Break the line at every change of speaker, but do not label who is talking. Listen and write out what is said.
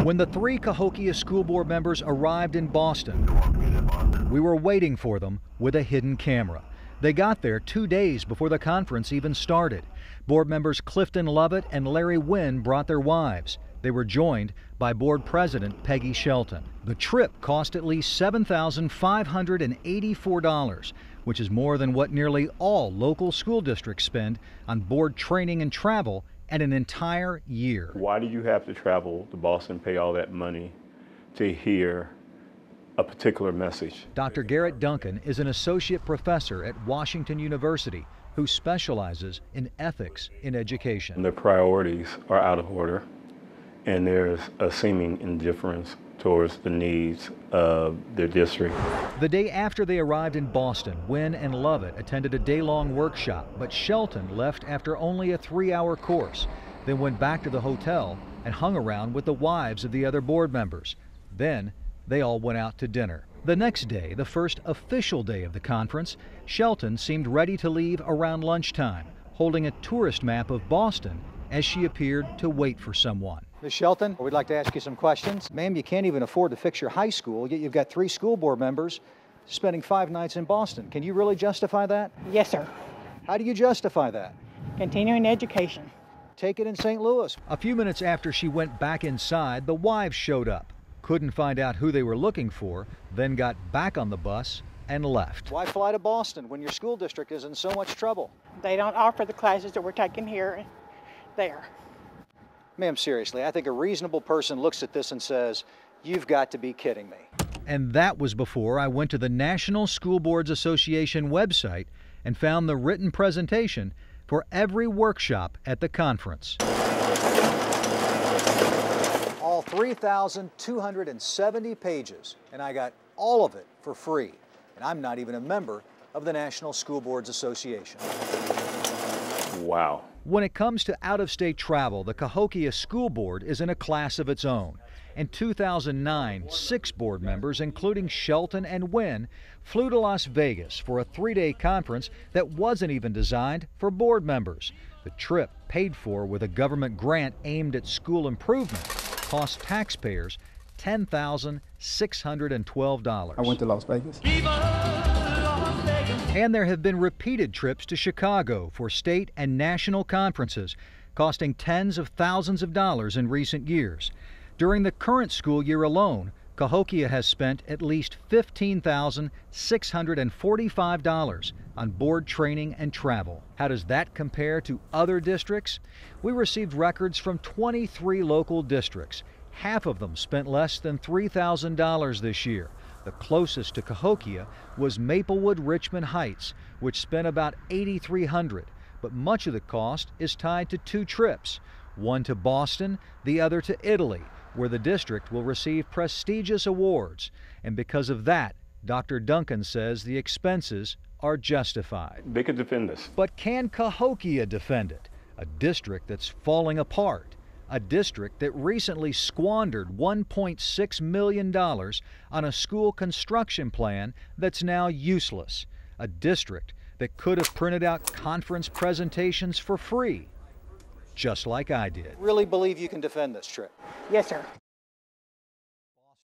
When the three Cahokia school board members arrived in Boston, we were waiting for them with a hidden camera. They got there 2 days before the conference even started. Board members Clifton Lovett and Larry Wynn brought their wives. They were joined by board president Peggy Shelton. The trip cost at least $7,584, which is more than what nearly all local school districts spend on board training and travel in an entire year.
Why do you have to travel to Boston, pay all that money to hear a particular message?
Dr. Garrett Duncan is an associate professor at Washington University who specializes in ethics in education.
The priorities are out of order, and there's a seeming indifference towards the needs of their district.
The day after they arrived in Boston, Wynn and Lovett attended a day-long workshop, but Shelton left after only a 3-hour course, then went back to the hotel and hung around with the wives of the other board members. Then they all went out to dinner. The next day, the first official day of the conference, Shelton seemed ready to leave around lunchtime, holding a tourist map of Boston as she appeared to wait for someone. Ms. Shelton, we'd like to ask you some questions. Ma'am, you can't even afford to fix your high school, yet you've got 3 school board members spending 5 nights in Boston. Can you really justify that?
Yes, sir.
How do you justify that?
Continuing education.
Take it in St. Louis. A few minutes after she went back inside, the wives showed up. Couldn't find out who they were looking for, then got back on the bus and left. Why fly to Boston when your school district is in so much trouble?
They don't offer the classes that we're taking here and there.
Ma'am, seriously, I think a reasonable person looks at this and says, you've got to be kidding me. And that was before I went to the National School Boards Association website and found the written presentation for every workshop at the conference. All 3,270 pages, and I got all of it for free. And I'm not even a member of the National School Boards Association.
Wow.
When it comes to out-of-state travel, the Cahokia School Board is in a class of its own. In 2009, 6 board members, including Shelton and Wynn, flew to Las Vegas for a 3-day conference that wasn't even designed for board members. The trip, paid for with a government grant aimed at school improvement, cost taxpayers $10,612.
I went to Las Vegas.
And there have been repeated trips to Chicago for state and national conferences, costing tens of thousands of dollars in recent years. During the current school year alone, Cahokia has spent at least $15,645 on board training and travel. How does that compare to other districts? We received records from 23 local districts. Half of them spent less than $3,000 this year. The closest to Cahokia was Maplewood-Richmond Heights, which spent about $8,300, but much of the cost is tied to 2 trips, one to Boston, the other to Italy, where the district will receive prestigious awards. And because of that, Dr. Duncan says the expenses are justified.
They could defend this.
But can Cahokia defend it? A district that's falling apart. A district that recently squandered $1.6 million on a school construction plan that's now useless. A district that could have printed out conference presentations for free, just like I did. Really believe you can defend this trip?
Yes, sir.